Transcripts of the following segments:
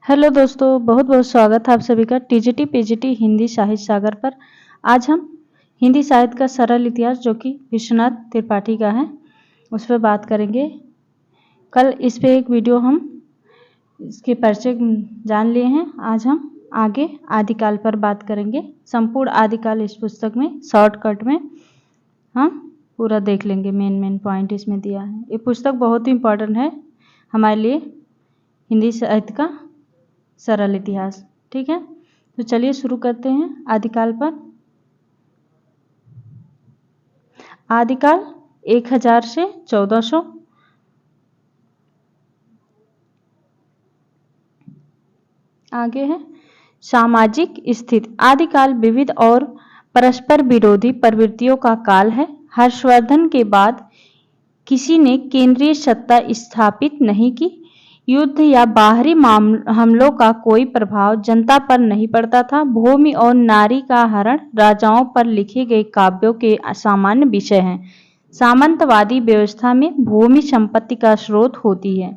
Hello दोस्तों, बहुत बहुत स्वागत है आप सभी का टीजीटी पीजीटी हिंदी साहित्य सागर पर। आज हम हिंदी साहित्य का सरल इतिहास जो कि विश्वनाथ त्रिपाठी का है उस पर बात करेंगे। कल इस पे एक वीडियो हम इसके परिचय जान लिए हैं। आज हम आगे आदिकाल पर बात करेंगे। संपूर्ण आदिकाल इस पुस्तक में शॉर्टकट में हम पूरा देख लेंगे। मेन पॉइंट इसमें दिया है। ये पुस्तक बहुत ही इम्पोर्टेंट है हमारे लिए, हिंदी साहित्य का सरल इतिहास। ठीक है, तो चलिए शुरू करते हैं आदिकाल पर। आदिकाल 1000 से 1400। आगे है सामाजिक स्थिति। आदिकाल विविध और परस्पर विरोधी प्रवृत्तियों का काल है। हर्षवर्धन के बाद किसी ने केंद्रीय सत्ता स्थापित नहीं की। युद्ध या बाहरी हमलों का कोई प्रभाव जनता पर नहीं पड़ता था। भूमि और नारी का हरण राजाओं पर लिखे गए काव्यों के सामान्य विषय हैं। सामंतवादी व्यवस्था में भूमि संपत्ति का स्रोत होती है।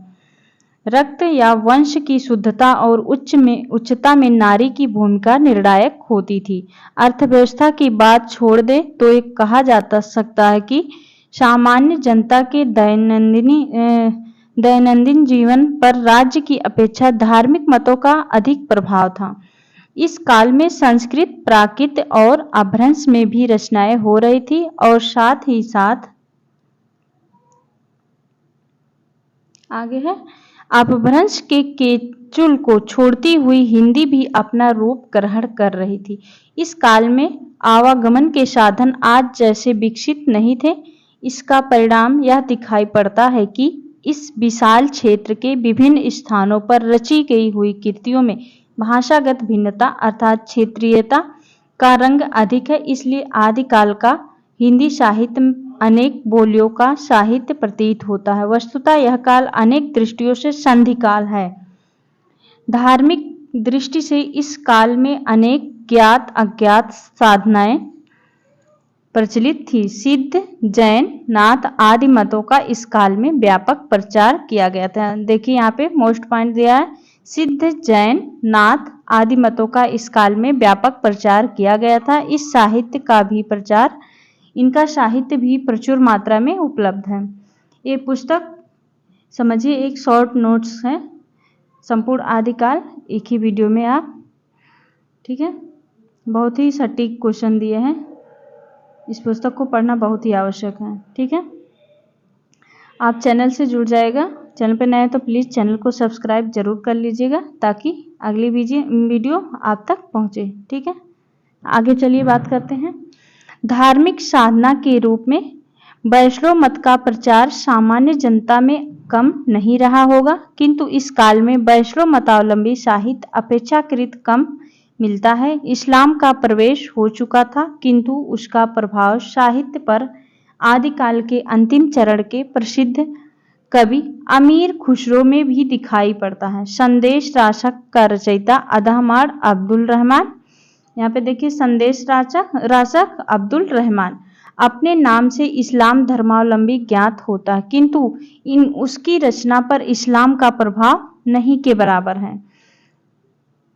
रक्त या वंश की शुद्धता और उच्चता में नारी की भूमिका निर्णायक होती थी। अर्थव्यवस्था की बात छोड़ दे तो एक कहा जा सकता है कि सामान्य जनता के दैनंदिन जीवन पर राज्य की अपेक्षा धार्मिक मतों का अधिक प्रभाव था। इस काल में संस्कृत, प्राकृत और अपभ्रंश में भी रचनाएं हो रही थी और साथ ही साथ आगे है अपभ्रंश के केचुल को छोड़ती हुई हिंदी भी अपना रूप ग्रहण कर रही थी। इस काल में आवागमन के साधन आज जैसे विकसित नहीं थे। इसका परिणाम यह दिखाई पड़ता है कि इस विशाल क्षेत्र के विभिन्न स्थानों पर रची गई हुई कृतियों में भाषागत भिन्नता अर्थात क्षेत्रीयता का रंग अधिक है। इसलिए आदिकाल का हिंदी साहित्य अनेक बोलियों का साहित्य प्रतीत होता है। वस्तुतः यह काल अनेक दृष्टियों से संधि काल है। धार्मिक दृष्टि से इस काल में अनेक ज्ञात अज्ञात साधनाएं प्रचलित थी। सिद्ध, जैन, नाथ आदि मतों का इस काल में व्यापक प्रचार किया गया था। देखिए यहाँ पे मोस्ट पॉइंट दिया है, सिद्ध, जैन, नाथ आदि मतों का इस काल में व्यापक प्रचार किया गया था। इस साहित्य का भी प्रचार, इनका साहित्य भी प्रचुर मात्रा में उपलब्ध है। ये पुस्तक समझिए एक शॉर्ट नोट्स है, संपूर्ण आदिकाल एक ही वीडियो में आप, ठीक है, बहुत ही सटीक क्वेश्चन दिए हैं। इस पुस्तक को पढ़ना बहुत ही आवश्यक है। ठीक है, आप चैनल से जुड़ जाएगा। चैनल पर नए हैं तो प्लीज़ चैनल को सब्सक्राइब जरूर कर लीजिएगा ताकि अगली वीडियो आप तक पहुंचे। ठीक है, आगे चलिए बात करते हैं। धार्मिक साधना के रूप में वैष्णव मत का प्रचार सामान्य जनता में कम नहीं रहा होगा, किंतु इस काल में वैष्णव मतावलंबी साहित्य अपेक्षाकृत कम मिलता है। इस्लाम का प्रवेश हो चुका था, किंतु उसका प्रभाव साहित्य पर आदिकाल के अंतिम चरण के प्रसिद्ध कवि अमीर खुसरो में भी दिखाई पड़ता है। संदेश रासक का रचयिता अदहमार अब्दुल रहमान, यहाँ पे देखिए संदेश रासक अब्दुल रहमान अपने नाम से इस्लाम धर्मावलंबी ज्ञात होता है, किंतु उसकी रचना पर इस्लाम का प्रभाव नहीं के बराबर है।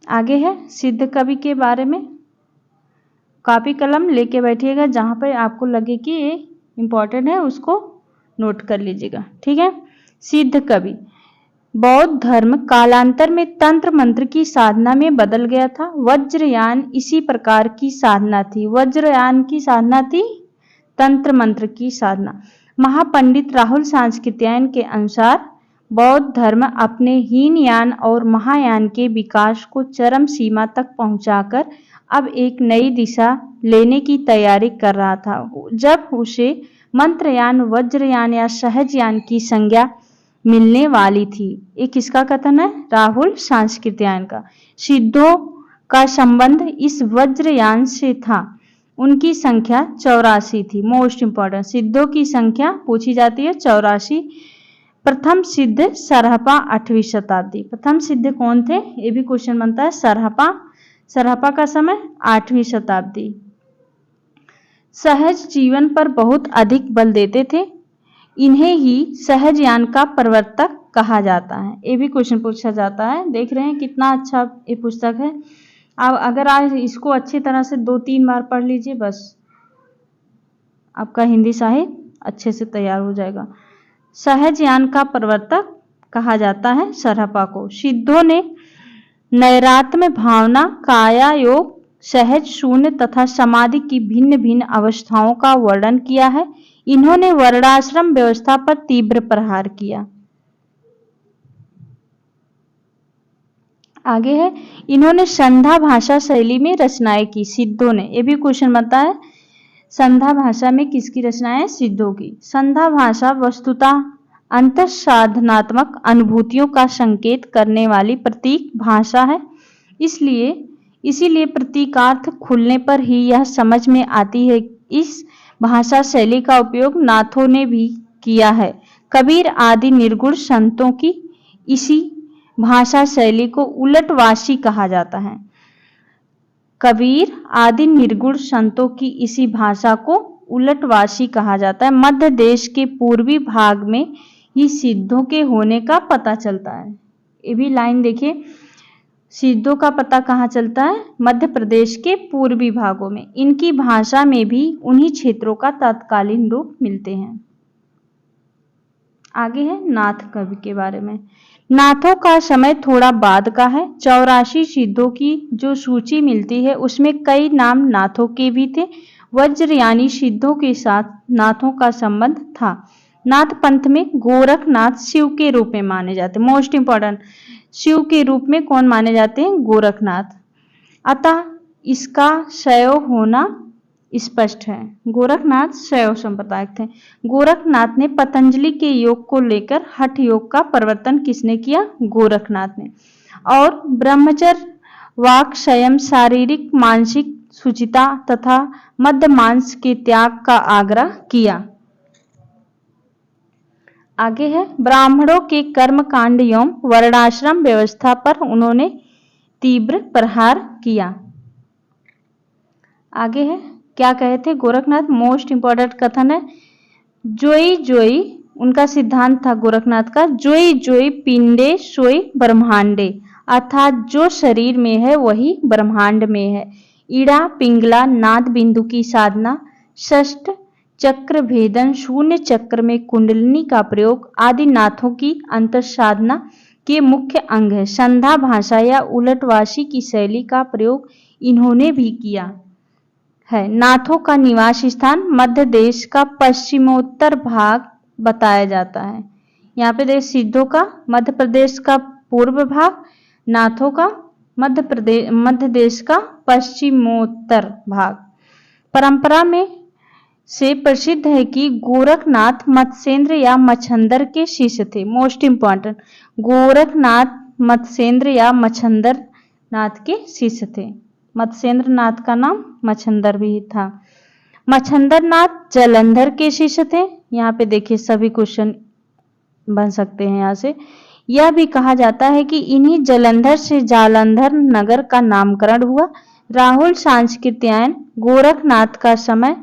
आगे है सिद्ध कवि के बारे में। कॉपी कलम लेके बैठिएगा, जहाँ पर आपको लगे कि ये इम्पोर्टेंट है उसको नोट कर लीजिएगा। ठीक है, सिद्ध कवि बौद्ध धर्म कालांतर में तंत्र मंत्र की साधना में बदल गया था। वज्रयान इसी प्रकार की साधना थी। वज्रयान की साधना थी तंत्र मंत्र की साधना। महापंडित राहुल सांस्कृत्यायन के अनुसार बौद्ध धर्म अपने हीनयान और महायान के विकास को चरम सीमा तक पहुंचाकर अब एक नई दिशा लेने की तैयारी कर रहा था, जब उसे मंत्रयान, वज्रयान या सहजयान की संज्ञा मिलने वाली थी। ये किसका कथन है? राहुल सांस्कृत्यायन का। सिद्धों का संबंध इस वज्रयान से था। उनकी संख्या 84 थी। मोस्ट इंपॉर्टेंट, सिद्धों की संख्या पूछी जाती है 84। प्रथम सिद्ध सरहपा 8वीं शताब्दी। प्रथम सिद्ध कौन थे ये भी क्वेश्चन बनता है। सरहपा का समय 8वीं शताब्दी। सहज जीवन पर बहुत अधिक बल देते थे। इन्हें ही सहज ज्ञान का प्रवर्तक कहा जाता है। ये भी क्वेश्चन पूछा जाता है। देख रहे हैं कितना अच्छा ये पुस्तक है। अब अगर आज इसको अच्छी तरह से 2-3 बार पढ़ लीजिए, बस आपका हिंदी साहित्य अच्छे से तैयार हो जाएगा। सहज ज्ञान का प्रवर्तक कहा जाता है सरहपा को। सिद्धों ने नैरात्म्य भावना, काया योग, सहज, शून्य तथा समाधि की भिन्न भिन्न अवस्थाओं का वर्णन किया है। इन्होंने वर्णाश्रम व्यवस्था पर तीव्र प्रहार किया। आगे है, इन्होंने संध्या भाषा शैली में रचनाएं की। सिद्धों ने, ये भी क्वेश्चन बनता है, संध्या भाषा में किसकी रचनाएं? सिद्धों की। संध्या भाषा वस्तुतः अंतःसाधनात्मक अनुभूतियों का संकेत करने वाली प्रतीक भाषा है। इसीलिए प्रतीकार्थ खुलने पर ही यह समझ में आती है। इस भाषा शैली का उपयोग नाथों ने भी किया है। कबीर आदि निर्गुण संतों की इसी भाषा शैली को उलटवासी कहा जाता है। कबीर आदि निर्गुण संतों की इसी भाषा को उलटवासी कहा जाता है। मध्य देश के पूर्वी भाग में ही सिद्धों के होने का पता चलता है। ये भी लाइन देखिए, सिद्धों का पता कहाँ चलता है? मध्य प्रदेश के पूर्वी भागों में। इनकी भाषा में भी उन्हीं क्षेत्रों का तत्कालीन रूप मिलते हैं। आगे है नाथ कवि के बारे में। नाथों का समय थोड़ा बाद का है। 84 सिद्धों की जो सूची मिलती है उसमें कई नाम नाथों के भी थे। वज्रयानी सिद्धों के साथ नाथों का संबंध था। नाथ पंथ में गोरखनाथ शिव के रूप में माने जाते हैं। मोस्ट इंपॉर्टेंट, शिव के रूप में कौन माने जाते हैं? गोरखनाथ। अतः इसका शैव होना स्पष्ट है। गोरखनाथ शैव संप्रदायिक थे। गोरखनाथ ने पतंजलि के योग को लेकर हठ योग का प्रवर्तन किसने किया? गोरखनाथ ने। और ब्रह्मचर्य, वाक संयम, शारीरिक मानसिक शुचिता तथा मद्य मांस के त्याग का आग्रह किया। आगे है, ब्राह्मणों के कर्म कांड एवं वर्णाश्रम व्यवस्था पर उन्होंने तीव्र प्रहार किया। आगे है, क्या कहे थे गोरखनाथ? मोस्ट इंपॉर्टेंट कथन है, जोई जोई उनका सिद्धांत था गोरखनाथ का, जोई जोई पिंडे सोई ब्रह्मांडे, अर्थात जो शरीर में है वही ब्रह्मांड में है। ईड़ा पिंगला नाद बिंदु की साधना, षष्ठ चक्र भेदन, शून्य चक्र में कुंडलिनी का प्रयोग आदि नाथों की अंतर साधना के मुख्य अंग है। संध्या भाषा या उलटवासी की शैली का प्रयोग इन्होंने भी किया है। नाथों का निवास स्थान मध्य देश का पश्चिमोत्तर भाग बताया जाता है। यहाँ पे देख, सिद्धों का मध्य प्रदेश का पूर्व भाग, नाथों का मध्य देश का पश्चिमोत्तर भाग। परंपरा में से प्रसिद्ध है कि गोरखनाथ मत्स्येंद्र या मच्छंदर के शिष्य थे। मोस्ट इंपॉर्टेंट, गोरखनाथ मत्स्येंद्र या मच्छंदर नाथ के शिष्य थे। मत्स्येंद्र नाथ का नाम मच्छंदर भी था। मच्छंदर नाथ जालंधर के शिष्य थे। यहाँ पे देखिए सभी क्वेश्चन बन सकते हैं यहाँ से। यह भी कहा जाता है कि इन्हीं जालंधर से जालंधर नगर का नामकरण हुआ। राहुल सांस्कृत्यायन गोरखनाथ का समय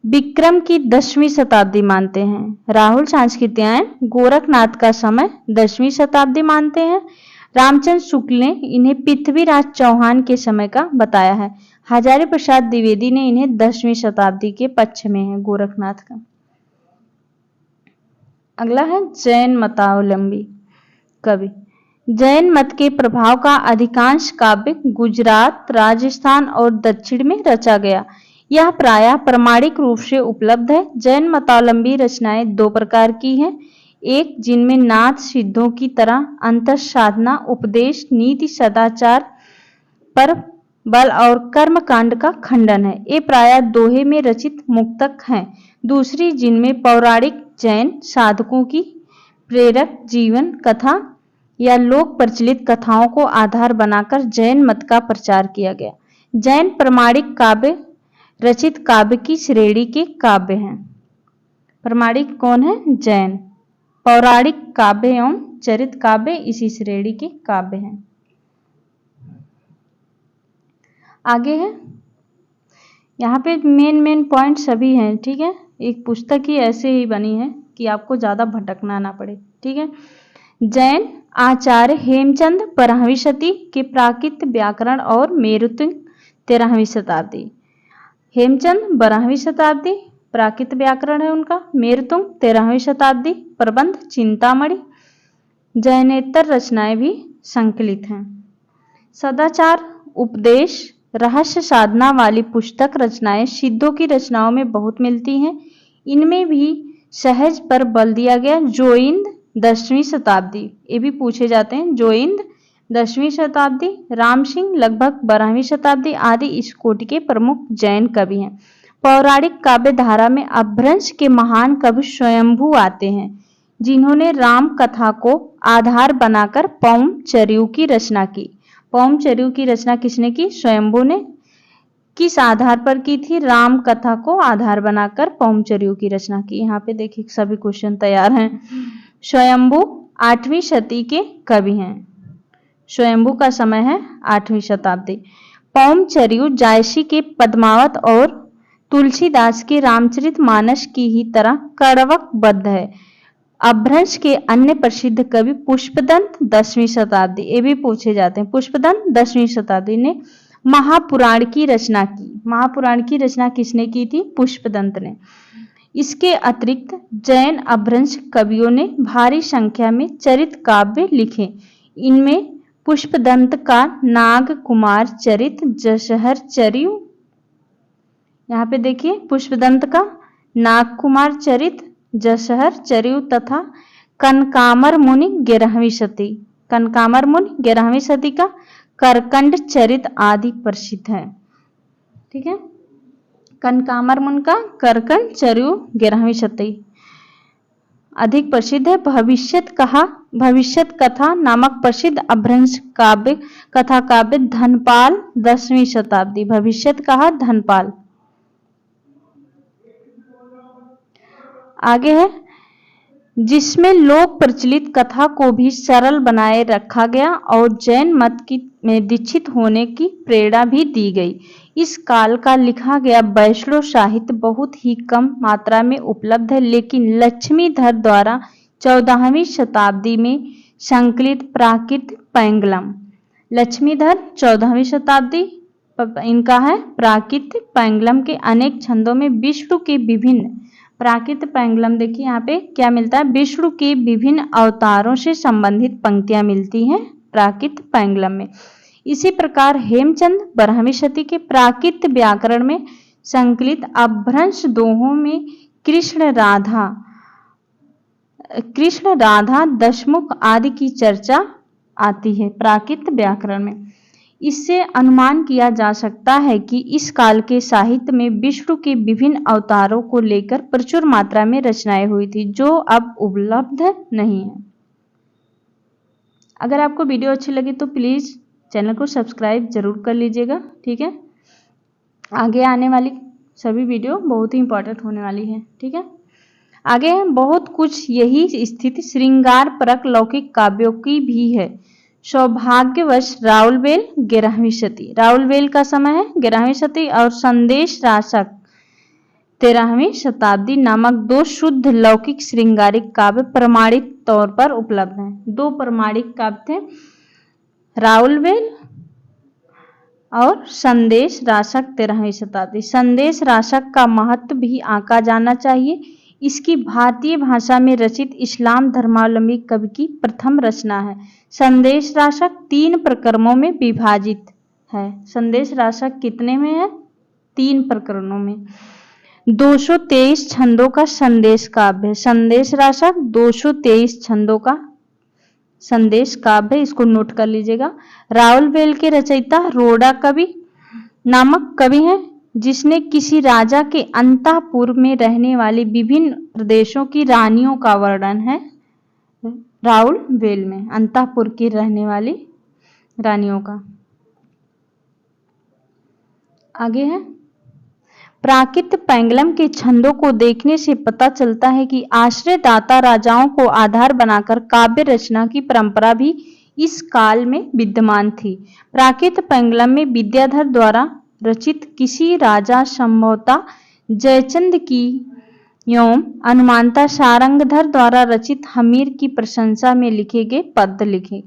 विक्रम की 10वीं शताब्दी मानते हैं। राहुल सांस्कृत्यायन गोरखनाथ का समय 10वीं शताब्दी मानते हैं। रामचंद्र शुक्ल ने इन्हें पृथ्वीराज चौहान के समय का बताया है। हजारी प्रसाद द्विवेदी ने इन्हें 10वीं शताब्दी के पक्ष में है गोरखनाथ का। अगला है जैन मतावलंबी कवि। जैन मत के प्रभाव का अधिकांश काव्य गुजरात, राजस्थान और दक्षिण में रचा गया। यह प्रायः प्रमाणिक रूप से उपलब्ध है। जैन मतावलंबी रचनाएं दो प्रकार की हैं। एक, जिनमें नाथ सिद्धों की तरह अंतर साधना, उपदेश, नीति, सदाचार पर बल और कर्म कांड का खंडन है। ये प्रायः दोहे में रचित मुक्तक हैं। दूसरी, जिनमें पौराणिक जैन साधकों की प्रेरक जीवन कथा या लोक प्रचलित कथाओं को आधार बनाकर जैन मत का प्रचार किया गया। जैन प्रमाणिक काव्य रचित काव्य की श्रेणी के काव्य हैं। प्रमाणिक कौन है? जैन। पौराणिक काव्य एवं चरित काव्य इसी श्रेणी के काव्य हैं। आगे है, यहाँ पे मेन पॉइंट सभी हैं, ठीक है। एक पुस्तक ही ऐसे ही बनी है, कि आपको ज़्यादा भटकना ना पड़े। ठीक है। जैन आचार्य हेमचंद 12वीं शती के प्राकृत व्याकरण और मेरुतिंग 13वीं शताब्दी। हेमचंद 12वीं शताब्दी, प्राकृत व्याकरण है उनका। मेरुतुंग 13वीं शताब्दी, प्रबंध चिंतामणि। जैनेतर रचनाएं भी संकलित हैं। सदाचार, उपदेश, रहस्य साधना वाली पुस्तक रचनाएं सिद्धों की रचनाओं में बहुत मिलती हैं। इनमें भी सहज पर बल दिया गया। जोइंद 10वीं शताब्दी, ये भी पूछे जाते हैं। जोइंद 10वीं शताब्दी, राम सिंह लगभग 12वीं शताब्दी आदि इस कोटि के प्रमुख जैन कवि हैं। पौराणिक काव्य धारा में अपभ्रंश के महान कवि स्वयंभू आते हैं, जिन्होंने राम कथा को आधार बनाकर पौमचर्यू की रचना की। पौमचर्यू की रचना किसने की? स्वयंभू ने। किस आधार पर की थी? राम कथा को आधार बनाकर पौमचर्यू की रचना की। यहाँ पे देखिए सभी क्वेश्चन तैयार हैं। स्वयंभू 8वीं शती के कवि हैं। स्वयंभू का समय है 8वीं शताब्दी। पौमचर्यू जायसी के पद्मावत और तुलसीदास के रामचरितमानस की ही तरह कड़वकबद्ध है। अपभ्रंश के अन्य प्रसिद्ध कवि पुष्पदंत 10वीं शताब्दी, ये भी पूछे जाते हैं। पुष्पदंत 10वीं शताब्दी ने महापुराण की रचना की। महापुराण की रचना किसने की थी? पुष्पदंत ने। इसके अतिरिक्त जैन अपभ्रंश कवियों ने भारी संख्या में चरित काव्य लिखे। इनमें पुष्पदंत का नाग कुमार चरित, जशहर चर्यु, यहाँ पे देखिए पुष्पदंत का नाग कुमार चरित, जशहर चर्यु तथा कनकामर मुनि 11वीं शती, कनकामर मुनि 11वीं शती का करकंड चरित आदि प्रसिद्ध है। ठीक है। कनकामर मुनि का करकंड चर्यु 11वीं शती अधिक प्रसिद्ध है। भविष्यत कथा नामक प्रसिद्ध अपभ्रंश काव्य कथा काव्य धनपाल 10वीं शताब्दी। भविष्यत कहा धनपाल। आगे है, जिसमें लोक प्रचलित कथा को भी सरल बनाए रखा गया और जैन मत में दीक्षित होने की प्रेरणा भी दी गई। इस काल का लिखा गया वैष्णव साहित्य बहुत ही कम मात्रा में उपलब्ध है, लेकिन लक्ष्मीधर द्वारा 14वीं शताब्दी में संकलित प्राकृत पैंगलम, लक्ष्मीधर 14वीं शताब्दी इनका है। प्राकृत पैंगलम के अनेक छंदों में विष्णु के विभिन्न, प्राकृत पैंगलम देखिए यहाँ पे क्या मिलता है? विष्णु के विभिन्न अवतारों से संबंधित पंक्तियां मिलती हैं प्राकृत पैंगलम में। इसी प्रकार हेमचंद 12वीं शती के प्राकृत व्याकरण में संकलित अपभ्रंश दोहों में कृष्ण राधा दशमुख आदि की चर्चा आती है प्राकृत व्याकरण में। इससे अनुमान किया जा सकता है कि इस काल के साहित्य में विष्णु के विभिन्न अवतारों को लेकर प्रचुर मात्रा में रचनाएं हुई थी, जो अब उपलब्ध नहीं है। अगर आपको वीडियो अच्छी लगी तो प्लीज चैनल को सब्सक्राइब जरूर कर लीजिएगा। ठीक है। आगे आने वाली सभी वीडियो बहुत ही इंपॉर्टेंट होने वाली है। ठीक है। आगे है बहुत कुछ यही स्थिति श्रृंगार परक लौकिक काव्यों की भी है। सौभाग्यवश राउलवेल 11वीं शती, राउलवेल का समय है 11वीं शती और संदेश राशक 13वीं शताब्दी नामक दो शुद्ध लौकिक श्रृंगारिक काव्य प्रमाणित तौर पर उपलब्ध हैं। दो प्रमाणिक काव्य थे, राउलवेल और संदेश राशक 13वीं शताब्दी। संदेश राशक का महत्व भी आंका जाना चाहिए। इसकी भारतीय भाषा में रचित इस्लाम धर्मावलंबी कवि की प्रथम रचना है। संदेश राशक 3 प्रकरणों में विभाजित है। संदेश राशक कितने में है? 3 प्रकरणों में। 223 छंदों का संदेश काव्य है। संदेश राशक 223 छंदों का संदेश काव्य, इसको नोट कर लीजिएगा। राउलवेल के रचयिता रोड़ा कवि नामक कवि हैं, जिसने किसी राजा के अंतःपुर में रहने वाली विभिन्न प्रदेशों की रानियों का वर्णन है। राउलवेल में अंतःपुर की रहने वाली रानियों का। आगे है, प्राकृत पैंगलम के छंदों को देखने से पता चलता है कि आश्रयदाता राजाओं को आधार बनाकर काव्य रचना की परंपरा भी इस काल में विद्यमान थी। प्राकृत पैंगलम में विद्याधर द्वारा रचित किसी राजा संभवतः जयचंद की एवं अनुमानता सारंगधर द्वारा रचित हमीर की प्रशंसा में लिखे गए पद्य लिखे।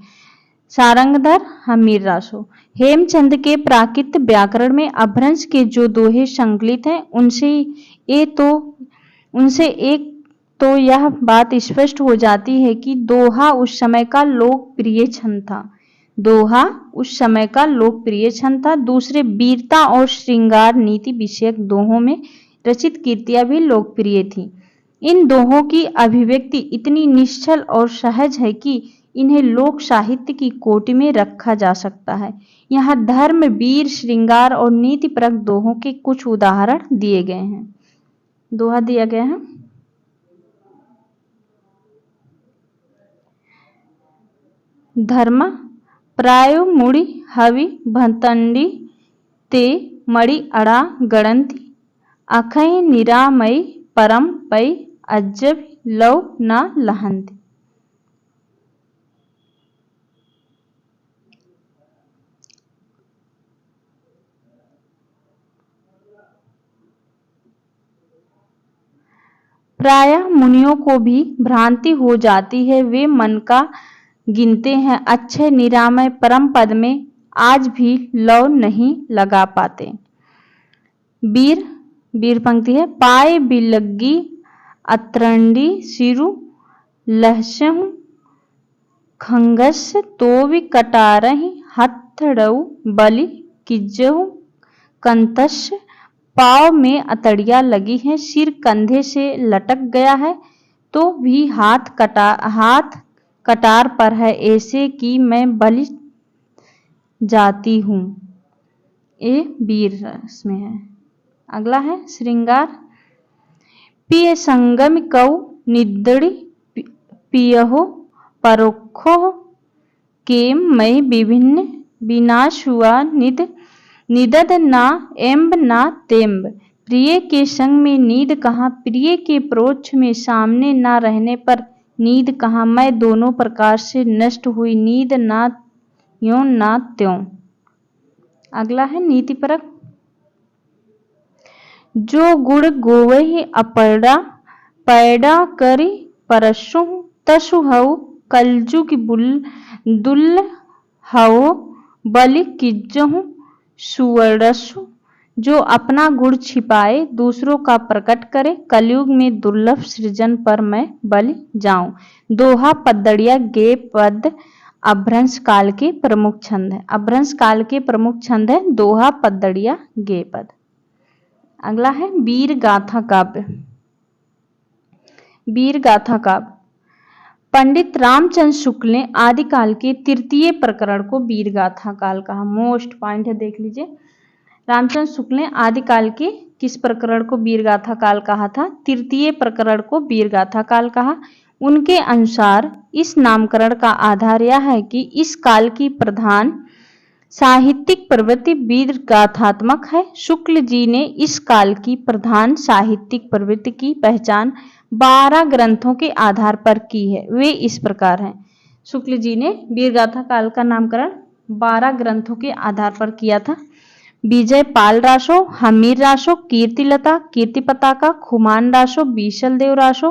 सारंगधर हमीर रासो। हेमचंद के प्राकृत व्याकरण में अपभ्रंश के जो दोहे संकलित हैं उनसे एक तो यह बात स्पष्ट हो जाती है कि दोहा उस समय का लोकप्रिय छंद था। दोहा उस समय का लोकप्रिय छंद था। दूसरे, वीरता और श्रृंगार नीति विषयक दोहों में रचित कृतियां भी लोकप्रिय थीं। इन दोहों की अभिव्यक्ति इतनी निश्चल और सहज है कि इन्हें लोक साहित्य की कोटि में रखा जा सकता है। यहाँ धर्म, वीर, श्रृंगार और नीतिपरक दोहों के कुछ उदाहरण दिए गए हैं। दोहा दिया गया है। धर्म प्रायो मुड़ी हवि भंतंडी ते मणि अड़ा गणंती अखय निरामय परम पै अज्जब लव न लहंती। प्रायः मुनियों को भी भ्रांति हो जाती है। वे मन का गिनते हैं, अच्छे निरामय परम पद में आज भी लव नहीं लगा पाते। वीर पंक्ति है। पाए बिलग्गी अत्रंडी सिरु लहसहु खंगस तोवि कटारहि हथड़ऊ बलि किज्जहु कंतस। पाव में अतड़िया लगी है, सिर कंधे से लटक गया है, तो भी हाथ कटार पर है, ऐसे कि मैं बलि जाती हूँ। ये वीर रस में है। अगला है श्रृंगार। पिय संगम कौ निदड़ी पियहो परोखो केम मय विभिन्न विनाश हुआ निदद ना एम्ब ना तेम्ब। प्रिय के संग में नींद कहाँ, प्रिय के परोक्ष में सामने ना रहने पर नींद कहाँ, मैं दोनों प्रकार से नष्ट हुई, नींद ना यों ना त्यों। अगला है नीतिपरक। जो गुण गोवहि अपड़ा पैड़ा करी परसु तसु हऊ कलजुग दुल हऊ बलि किज्जहु सुवर्णसु। जो अपना गुण छिपाए दूसरों का प्रकट करे, कलयुग में दुर्लभ सृजन पर मैं बलि जाऊं। दोहा पद्दड़िया गे पद अपभ्रंश काल के प्रमुख छंद है। अपभ्रंश काल के प्रमुख छंद है दोहा, पद्दड़िया, गे पद। अगला है वीर गाथा काव्य। वीर गाथा काव्य। पंडित रामचंद्र शुक्ल ने आदिकाल के तृतीय प्रकरण को वीर गाथा काल कहा। मोस्ट पॉइंट है, देख लीजिए। रामचंद्र शुक्ल ने आदिकाल के किस प्रकरण को वीर गाथा काल कहा था? तृतीय प्रकरण को वीर गाथा काल कहा। उनके अनुसार इस नामकरण का आधार यह है कि इस काल की प्रधान साहित्यिक प्रवृत्ति वीर गाथात्मक है। शुक्ल जी ने इस काल की प्रधान साहित्यिक प्रवृत्ति की पहचान 12 ग्रंथों के आधार पर की है। वे इस प्रकार हैं। शुक्ल जी ने वीर गाथा काल का नामकरण 12 ग्रंथों के आधार पर किया था। विजय पाल रासो, हमीर रासो, कीर्तिलता, कीर्ति पताका, खुमान रासो, बीसल देव रासो,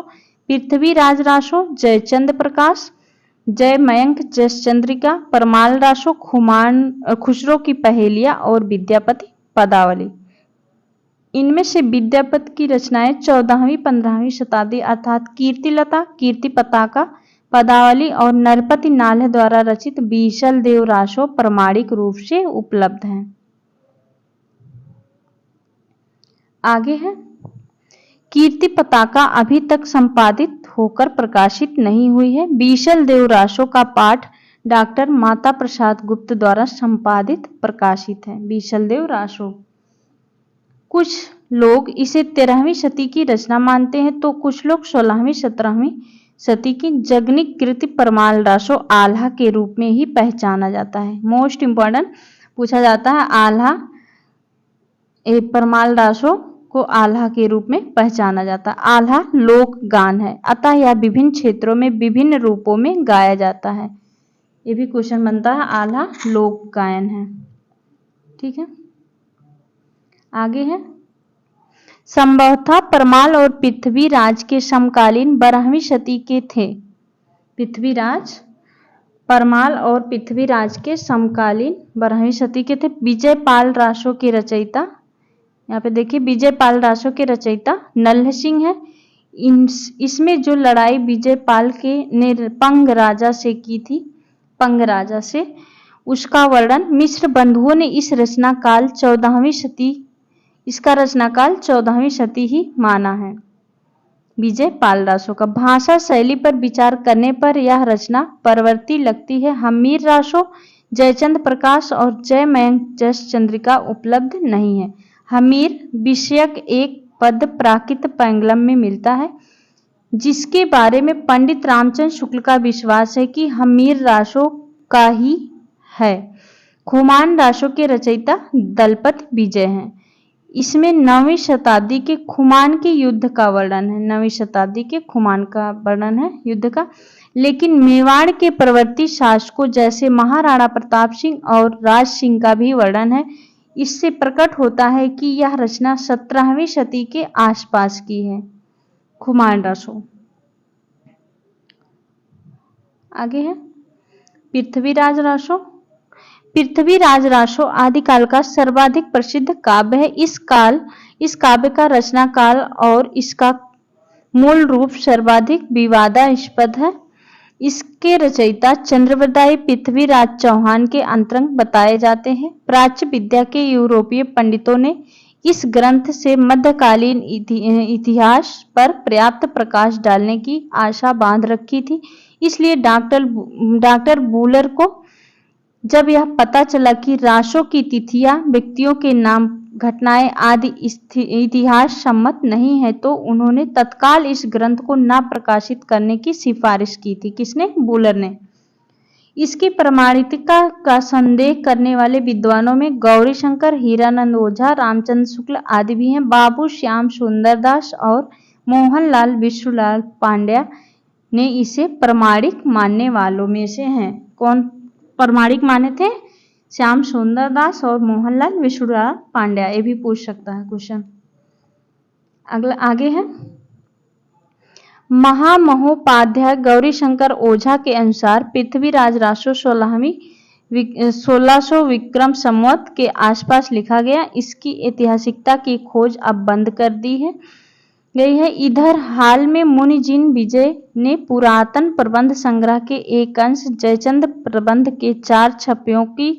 पृथ्वीराज रासो, जयचंद प्रकाश, जय मयंक, जस चंद्रिका, परमाल रासो, खुसरो की पहेलियां और विद्यापति पदावली। इनमें से विद्यापति की रचनाएं 14वीं 15वीं शताब्दी अर्थात कीर्तिलता, कीर्ति पताका, पदावली और नरपति नाल्ह द्वारा रचित बीसल देव रासो प्रमाणिक रूप से उपलब्ध हैं। आगे है कीर्ति पताका अभी तक संपादित होकर प्रकाशित नहीं हुई है। बीसल देव रासो का पाठ डॉक्टर माता प्रसाद गुप्त द्वारा संपादित प्रकाशित है। बीसल देव रासो। कुछ लोग इसे 13वीं सदी की रचना मानते हैं तो कुछ लोग 16वीं 17वीं सदी की जगनिक कृति परमाल रासो आल्हा के रूप में ही पहचाना जाता है। मोस्ट इंपॉर्टेंट पूछा जाता है आल्हा, परमाल रासो को आल्हा के रूप में पहचाना जाता है। आल्हा लोक गान है, अतः यह विभिन्न क्षेत्रों में विभिन्न रूपों में गाया जाता है। ये भी क्वेश्चन बनता है, आल्हा लोक गायन है। ठीक है, आगे है संभवतः परमाल और पृथ्वीराज के समकालीन 12वीं शती के थे। पृथ्वीराज, परमाल और पृथ्वीराज के समकालीन 12वीं शती के थे। विजयपाल रासो के रचयिता, यहाँ पे देखिए विजयपाल रासो के रचयिता नल्ह सिंह है। इसमें जो लड़ाई विजयपाल के ने पंग राजा से की थी, पंग राजा से, उसका वर्णन मिश्र बंधुओं ने इस रचना काल 14वीं शती, इसका रचनाकाल 14वीं शती ही माना है। विजयपाल रासो का भाषा शैली पर विचार करने पर यह रचना परवर्ती लगती है। हमीर रासो, जयचंद प्रकाश और जय मयंक जस चंद्रिका उपलब्ध नहीं है। हमीर विषयक एक पद प्राकृत पैंगलम में मिलता है, जिसके बारे में पंडित रामचंद्र शुक्ल का विश्वास है कि हमीर रासो का ही है। खुमान रासो के रचयिता दलपत विजय हैं। इसमें 9वीं शताब्दी के खुमान के युद्ध का वर्णन है। 9वीं शताब्दी के खुमान का वर्णन है युद्ध का। लेकिन मेवाड़ के प्रवर्ती शासकों जैसे महाराणा प्रताप सिंह और राज सिंह का भी वर्णन है। इससे प्रकट होता है कि यह रचना 17वीं शती के आसपास की है। खुमान रासो। आगे है पृथ्वीराज रासो। पृथ्वीराज रासो आदिकाल का सर्वाधिक प्रसिद्ध काव्य है। इस काव्य का रचना काल और इसका मूल रूप सर्वाधिक विवादास्पद है। इसके रचयिता चंद्रवरदायी पृथ्वीराज चौहान के अंतरंग बताए जाते हैं। प्राच्य विद्या के यूरोपीय पंडितों ने इस ग्रंथ से मध्यकालीन इतिहास पर पर्याप्त प्रकाश डालने की आशा बांध रखी थी। इसलिए डॉक्टर बूलर को जब यह पता चला कि रासो की तिथियां, व्यक्तियों के नाम, घटनाएं आदि इतिहास सम्मत नहीं है, तो उन्होंने तत्काल इस ग्रंथ को न प्रकाशित करने की सिफारिश की थी। किसने? बूलर ने। इसकी प्रमाणिकता का संदेह करने वाले विद्वानों में गौरीशंकर, हीरानंद ओझा, रामचंद्र शुक्ल आदि भी हैं। बाबू श्याम सुंदरदास और मोहनलाल विश्वलाल पांड्या ने इसे प्रमाणिक मानने वालों में से हैं। कौन प्रमाणिक माने थे? श्याम सुंदरदास और मोहनलाल विश्वलाल पांड्या। ये भी पूछ सकता है क्वेश्चन। अगला आगे है महामहोपाध्याय गौरीशंकर ओझा के अनुसार पृथ्वीराज रासो 1600 विक्रम संवत के आसपास लिखा गया। इसकी ऐतिहासिकता की खोज अब बंद कर दी है गई है। इधर हाल में मुनिजिन विजय ने पुरातन प्रबंध संग्रह के एक अंश जयचंद प्रबंध के 4 छपियों की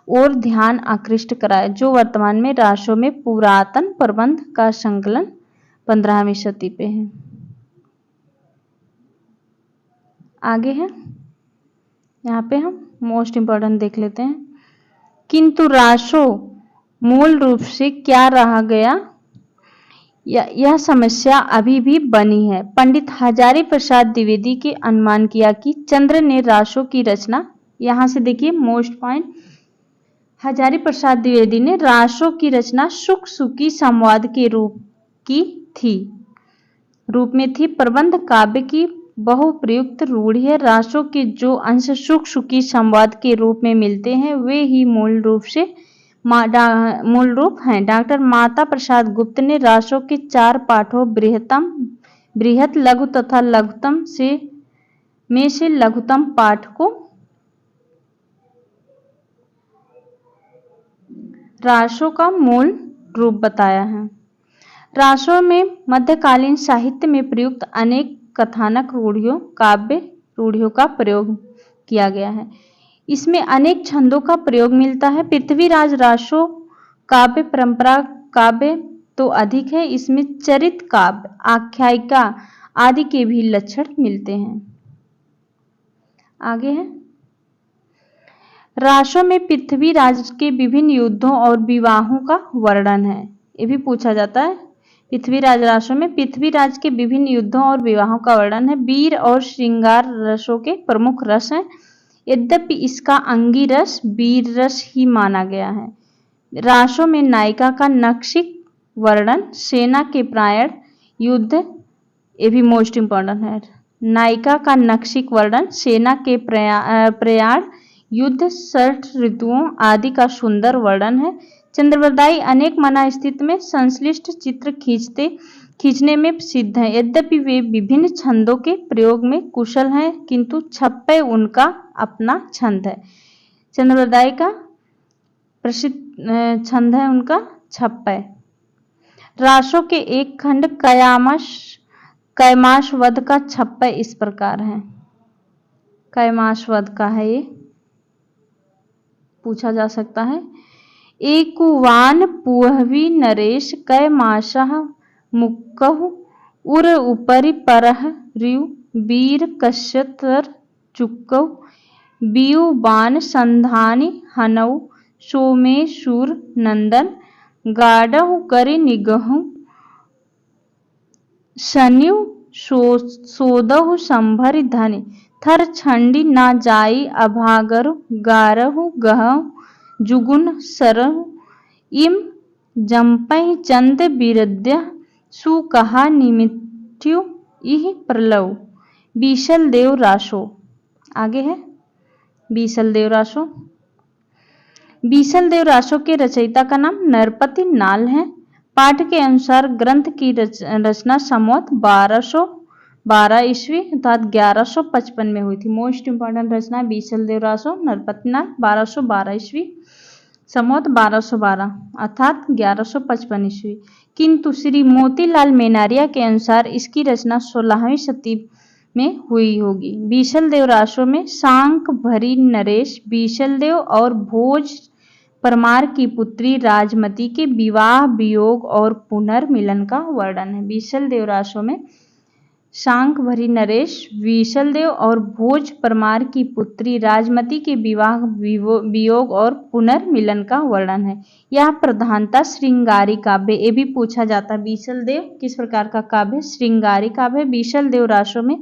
ओर ध्यान आकृष्ट कराया, जो वर्तमान में रासो में पुरातन प्रबंध का संकलन 15वीं शती पे है। आगे है, यहाँ पे हम मोस्ट इंपॉर्टेंट देख लेते हैं। किंतु रासो मूल रूप से क्या रहा गया, यह समस्या अभी भी बनी है। पंडित हजारी प्रसाद द्विवेदी के अनुमान किया कि चंद्र ने रासो की रचना, यहां से देखिए मोस्ट पॉइंट, हजारी प्रसाद द्विवेदी ने रासो की रचना सुख सुखी संवाद के रूप में थी। प्रबंध काव्य की बहुप्रयुक्त रूढ़ी है। रासो के जो अंश सुख सुखी संवाद के रूप में मिलते हैं वे ही मूल रूप हैं। डॉक्टर माता प्रसाद गुप्त ने रासो के 4 पाठों बृहत, लघु तथा लघुतम में से लघुतम पाठ को रासो का मूल रूप बताया है। रासो में मध्यकालीन साहित्य में प्रयुक्त अनेक कथानक रूढ़ियों, काव्य रूढ़ियों का प्रयोग किया गया है। इसमें अनेक छंदों का प्रयोग मिलता है। पृथ्वीराज रासो काव्य परंपरा काव्य तो अधिक है, इसमें चरित काव्य, आख्यायिका आदि के भी लक्षण मिलते हैं। आगे है, रासो में पृथ्वीराज के विभिन्न युद्धों और विवाहों का वर्णन है। ये भी पूछा जाता है। पृथ्वीराज रासो में पृथ्वीराज के विभिन्न युद्धों और विवाहों का वर्णन है। वीर और श्रृंगार रसों के प्रमुख रस हैं, यद्यपि इसका अंगी रस वीर रस ही माना गया है। रासो में नायिका का नक्शिक वर्णन, सेना के प्रयाण, युद्ध, ये भी मोस्ट इंपॉर्टेंट है। नायिका का नक्शिक वर्णन, सेना के प्रयाण, युद्ध, 6 ऋतुओं आदि का सुंदर वर्णन है। चंद्रवरदाई अनेक मना स्थिति में संश्लिष्ट चित्र खींचने में प्रसिद्ध हैं। यद्यपि वे विभिन्न छंदों के प्रयोग में कुशल हैं, किंतु छप्पय उनका अपना छंद है। चंद्रवरदाई का प्रसिद्ध छंद है उनका छप्पय। रासों के एक खंड कैमाश वध का छप्पय इस प्रकार है। कैमाश वध का है, ये पूछा जा सकता है। एकुवान पुहवी नरेश कैमाशः मुक्कहु उर उपरि परह रियु वीर कश्यतर चुक्कौ बियु बाण संधानी हनौ सोमेशुर नंदन गाढ़हु करि निगहु शनियु सोदहु संभरि धनि थर छंडी ना जाई अभागरु गारहु गहु जुगुन सरहु इम जंपहि चंद बिरद्य सुकहा निमित्त्यु इह प्रलौ। बीसल देव रासो, आगे है बीसल देव रासो। बीसल देव रासो के रचयिता का नाम नरपति नाल है। पाठ के अनुसार ग्रंथ की रचना संवत 1212 ईस्वी अर्थात 1155 में हुई थी। मोस्ट इंपॉर्टेंट रचना बीसल देव रासो नरपति नाल 1212 ईस्वी संवत 1212 अर्थात 1155 ईस्वी। किंतु श्री मोतीलाल मेनारिया के अनुसार इसकी रचना 16वीं शती में हुई होगी। बीसल देव रासो में शांक भरी नरेश बीसल देव और भोज परमार की पुत्री राजमती के विवाह वियोग और पुनर्मिलन का वर्णन है। बीसल देव रासो में शांक भरी नरेश बीसल देव और भोज परमार की पुत्री राजमती के विवाह वियोग और पुनर्मिलन का वर्णन है। यह प्रधानता श्रृंगारी काव्य, ये भी पूछा जाता है बीसल देव किस प्रकार का काव्य, श्रृंगारी काव्य। बीसल देव रासो में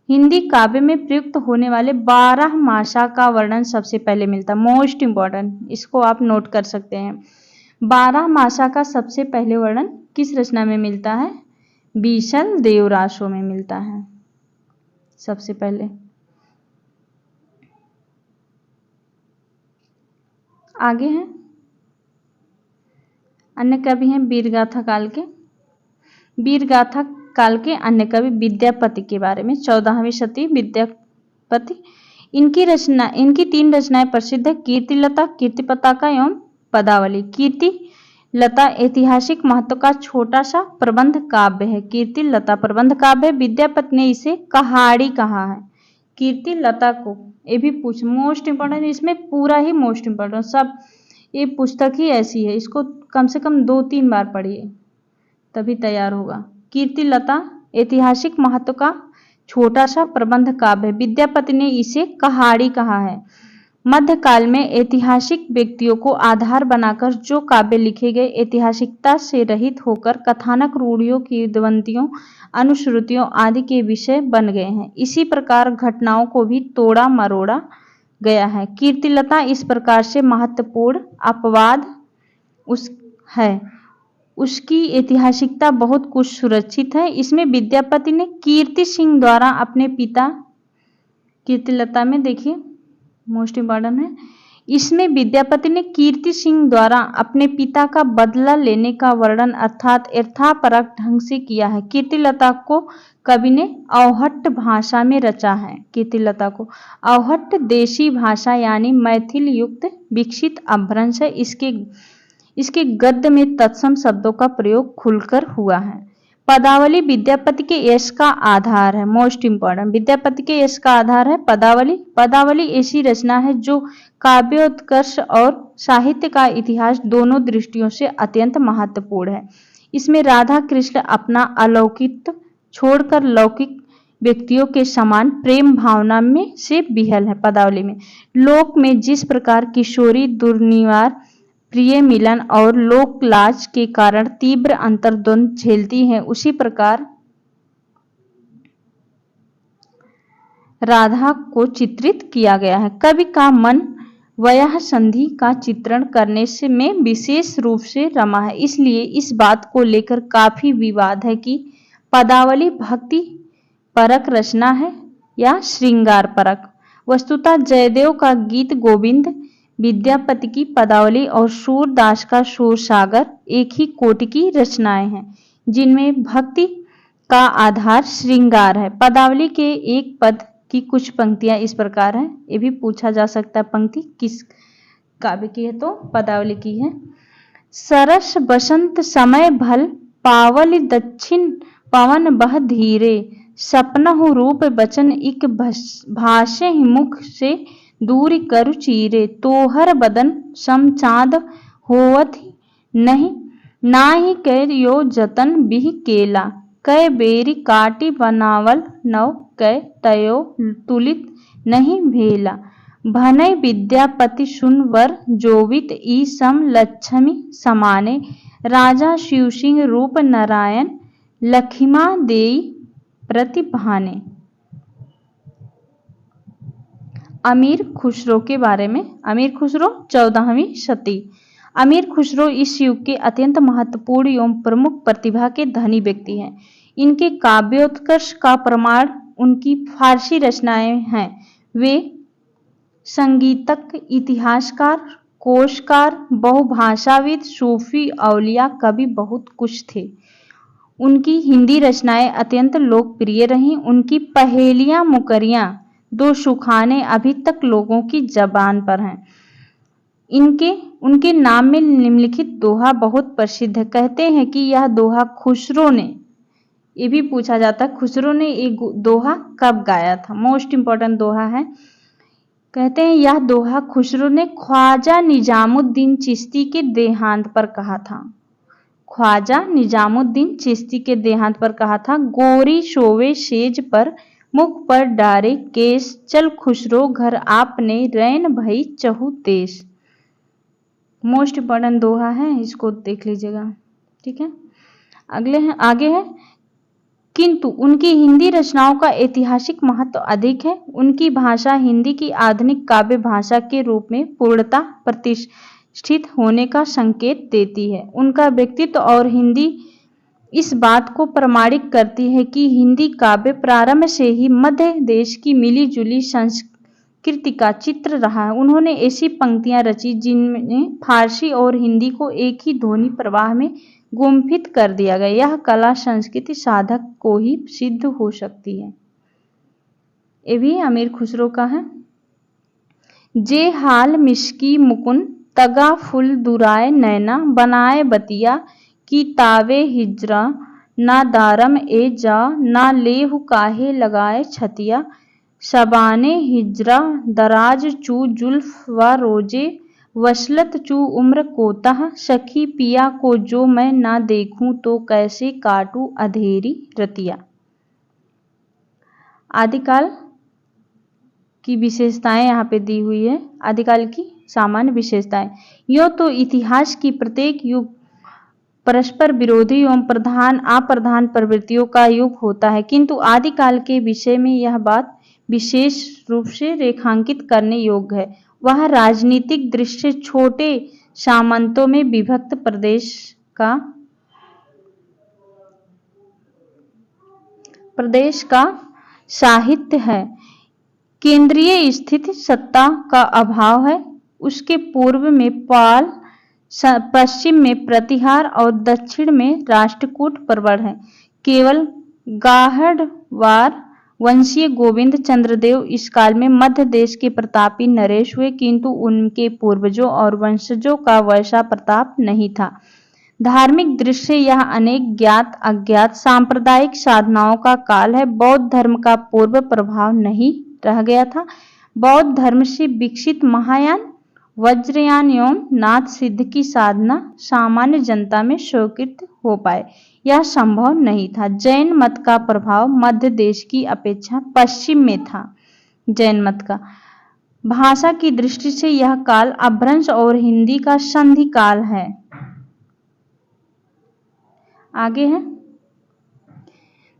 हिंदी काव्य में प्रयुक्त होने वाले 12 मासा का वर्णन सबसे पहले मिलता है। मोस्ट इंपॉर्टेंट, इसको आप नोट कर सकते हैं। 12 मासा का सबसे पहले वर्णन किस रचना में मिलता है? बीसल देव रासो में मिलता है सबसे पहले। आगे हैं अन्य कवि हैं वीरगाथा काल के। वीरगाथा काल के अन्य कवि विद्यापति के बारे में। 14वीं शती विद्यापति। इनकी 3 रचनाएं प्रसिद्ध है, कीर्तिलता, कीर्ति पताका एवं पदावली। कीर्तिलता ऐतिहासिक महत्व का छोटा सा प्रबंध काव्य है। कीर्तिलता प्रबंध काव्य, विद्यापति ने इसे कहाड़ी कहा है। कीर्तिलता को ये भी पूछ मोस्ट इंपॉर्टेंट, इसमें पूरा ही मोस्ट इंपॉर्टेंट सब, ये पुस्तक ही ऐसी है, इसको कम से कम 2-3 बार पढ़िए तभी तैयार होगा। कीर्तिलता ऐतिहासिक महत्व का छोटा सा प्रबंध काव्य, विद्यापति ने इसे कहाड़ी कहा है। मध्यकाल में ऐतिहासिक व्यक्तियों को आधार बनाकर जो काव्य लिखे गए ऐतिहासिकता से रहित होकर कथानक रूढ़ियों, किंवदंतियों, अनुश्रुतियों आदि के विषय बन गए हैं। इसी प्रकार घटनाओं को भी तोड़ा मरोड़ा गया है। कीर्तिलता इस प्रकार से महत्वपूर्ण अपवाद है, उसकी ऐतिहासिकता बहुत कुछ सुरक्षित है। इसमें विद्यापति ने कीर्ति सिंह द्वारा अपने पिता, कीर्तिलता में देखिए मोस्ट इंपॉर्टेंट है, इसमें विद्यापति ने कीर्ति सिंह द्वारा अपने पिता का बदला लेने का वर्णन अर्थात यथापरक ढंग से किया है। कीर्तिलता को कवि ने अवहट्ट भाषा में रचा है। कीर्तिलता को अवहट्ट देशी भाषा यानी मैथिल युक्त विकसित अपभ्रंश है। इसके गद्य में तत्सम शब्दों का प्रयोग खुलकर हुआ है। पदावली विद्यापति के यश का आधार है। मोस्ट इंपॉर्टेंट, विद्यापति के यश का आधार है पदावली। पदावली ऐसी रचना है जो काव्योत्कर्ष और साहित्य का इतिहास दोनों दृष्टियों से अत्यंत महत्वपूर्ण है। इसमें राधा कृष्ण अपना अलौकिक छोड़कर लौकिक व्यक्तियों के समान प्रेम भावना में से बिहल है। पदावली में लोक में जिस प्रकार किशोरी दुर्निवार प्रिय मिलन और लोक लाज के कारण तीव्र अंतर्द्वंद झेलती है, उसी प्रकार राधा को चित्रित किया गया है। कवि का मन वयः संधि का चित्रण करने से में विशेष रूप से रमा है, इसलिए इस बात को लेकर काफी विवाद है कि पदावली भक्ति परक रचना है या श्रृंगार परक। वस्तुतः जयदेव का गीत गोविंद विद्यापति की पदावली और सूरदास का सूरसागर एक ही कोटि की रचनाएं हैं, जिनमें भक्ति का आधार श्रृंगार है। पदावली के एक पद की कुछ पंक्तियां इस प्रकार हैं। ये भी पूछा जा सकता है पंक्ति किस काव्य की है, तो पदावली की है। सरस बसंत समय भल पावल दक्षिण पवन बह धीरे, सपनहु रूप बचन इक भाषे मुख से दूर करु चीरे, तोहर बदन सम चाँद होवत नहीं, नाहि कै यो जतन बिह केला, कै बेरी काटी बनावल नव, कै तयो तुलित नहीं भेला, भनय विद्यापति सुन वर जोवित ई सम लक्ष्मी समाने, राजा शिव सिंह रूप नारायण लखिमा देई प्रतिभाने। अमीर खुसरो के बारे में। अमीर खुसरो 14वीं शती। अमीर खुसरो इस युग के अत्यंत महत्वपूर्ण एवं प्रमुख प्रतिभा के धनी व्यक्ति हैं। इनके काव्योत्कर्ष का प्रमाण उनकी फारसी रचनाएं हैं। वे संगीतज्ञ, इतिहासकार, कोशकार, बहुभाषाविद, सूफी, औलिया, कवि बहुत कुछ थे। उनकी हिंदी रचनाएं अत्यंत लोकप्रिय रहीं। उनकी पहेलियां मुकरियां दो सुखाने अभी तक लोगों की जबान पर हैं। उनके नाम में निम्नलिखित दोहा बहुत प्रसिद्ध है। कहते हैं कि यह दोहा खुसरो ने, ये भी पूछा जाता है खुसरो ने एक दोहा कब गाया था। मोस्ट इंपॉर्टेंट दोहा है। कहते हैं यह दोहा खुसरो ने ख्वाजा निजामुद्दीन चिश्ती के देहांत पर कहा था। ख्वाजा निजामुद्दीन चिश्ती के देहांत पर कहा था। गोरी सोवे सेज पर मुख पर डारे केस, चल खुसरो घर आपने रैन भई चहु देश। मोस्ट इंपॉर्टेंट दोहा है, इसको देख लीजिएगा। ठीक है, आगे है। किंतु उनकी हिंदी रचनाओं का ऐतिहासिक महत्व अधिक है। उनकी भाषा हिंदी की आधुनिक काव्य भाषा के रूप में पूर्णतः प्रतिष्ठित होने का संकेत देती है। उनका व्यक्तित्व और हिंदी इस बात को प्रमाणित करती है कि हिंदी काव्य प्रारंभ से ही मध्य देश की मिली जुली संस्कृति का चित्र रहा है। उन्होंने ऐसी पंक्तियां रची जिनमें फारसी और हिंदी को एक ही ध्वनि प्रवाह में गुम्फित कर दिया गया। यह कला संस्कृति साधक को ही सिद्ध हो सकती है। ये भी अमीर खुसरो का है। जे हाल मिस्की मुकुन तगा फुल दुराए नैना, बनाए बतिया की तावे हिजरा, ना दारम ए जा ना लेहु काहे लगाए छतिया, शबाने हिजरा दराज चू जुल्फ व रोजे, वसलत चू उम्र कोतः, सखी पिया को जो मैं ना देखूं तो कैसे काटूं अधेरी रतिया। आदिकाल की विशेषताएं यहाँ पे दी हुई है। आदिकाल की सामान्य विशेषताएं। यो तो इतिहास की प्रत्येक युग परस्पर विरोधी एवं प्रधान अप्रधान प्रवृत्तियों का युग होता है, किंतु आदिकाल के विषय में यह बात विशेष रूप से रेखांकित करने योग्य है। वह राजनीतिक दृष्टि से छोटे सामंतों में विभक्त प्रदेश का साहित्य है। केंद्रीय स्थिति सत्ता का अभाव है। उसके पूर्व में पाल, पश्चिम में प्रतिहार और दक्षिण में राष्ट्रकूट प्रबल है। केवल गाहड़वार वंशीय गोविंद चंद्रदेव इस काल में मध्य देश के प्रतापी नरेश हुए, किंतु उनके पूर्वजों और वंशजों का वैसा प्रताप नहीं था। धार्मिक दृष्टि से यह अनेक ज्ञात अज्ञात सांप्रदायिक साधनाओं का काल है। बौद्ध धर्म का पूर्व प्रभाव नहीं रह गया था। बौद्ध धर्म से विकसित महायान, वज्रयान एवं नाथ सिद्ध की साधना सामान्य जनता में स्वीकृत हो पाए, यह संभव नहीं था। जैन मत का प्रभाव मध्य देश की अपेक्षा पश्चिम में था। जैन मत का भाषा की दृष्टि से यह काल अपभ्रंश और हिंदी का संधि काल है। आगे है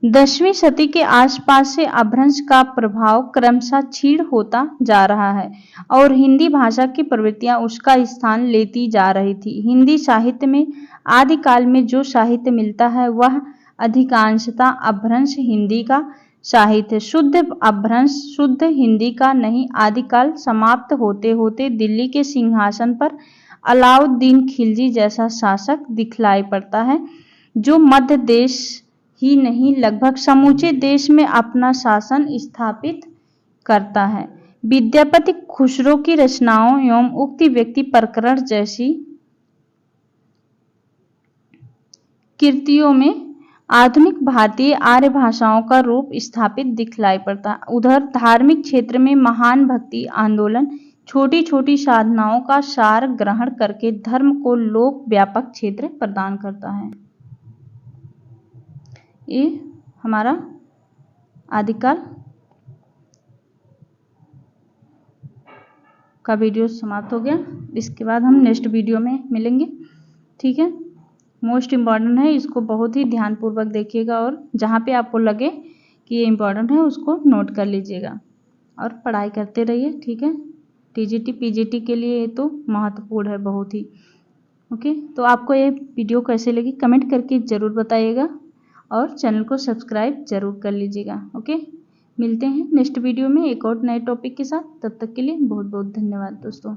10वीं शती के आसपास से अपभ्रंश का प्रभाव क्रमशः क्षीण होता जा रहा है और हिंदी भाषा की प्रवृत्तियां उसका स्थान लेती जा रही थी। हिंदी साहित्य में आदिकाल में जो साहित्य मिलता है वह अधिकांशतः अपभ्रंश हिंदी का साहित्य। शुद्ध अपभ्रंश शुद्ध हिंदी का नहीं, आदिकाल समाप्त होते होते दिल्ली के सिंहासन पर अलाउद्दीन खिलजी जैसा शासक दिखलाई पड़ता है, जो मध्य देश ही नहीं लगभग समूचे देश में अपना शासन स्थापित करता है। विद्यापति खुसरो की रचनाओं एवं उक्ति व्यक्ति प्रकरण जैसी कृतियों में आधुनिक भारतीय आर्य भाषाओं का रूप स्थापित दिखलाई पड़ता है। उधर धार्मिक क्षेत्र में महान भक्ति आंदोलन छोटी छोटी साधनाओं का सार ग्रहण करके धर्म को लोक व्यापक क्षेत्र प्रदान करता है। ये हमारा आदिकाल का वीडियो समाप्त हो गया। इसके बाद हम नेक्स्ट वीडियो में मिलेंगे। ठीक है, मोस्ट इम्पॉर्टेंट है, इसको बहुत ही ध्यानपूर्वक देखिएगा और जहाँ पे आपको लगे कि ये इम्पॉर्टेंट है उसको नोट कर लीजिएगा और पढ़ाई करते रहिए। ठीक है, टीजीटी पीजीटी के लिए ये तो महत्वपूर्ण है बहुत ही। ओके, तो आपको ये वीडियो कैसे लगी कमेंट करके ज़रूर बताइएगा और चैनल को सब्सक्राइब जरूर कर लीजिएगा। ओके, मिलते हैं नेक्स्ट वीडियो में एक और नए टॉपिक के साथ। तब तक के लिए बहुत बहुत धन्यवाद दोस्तों।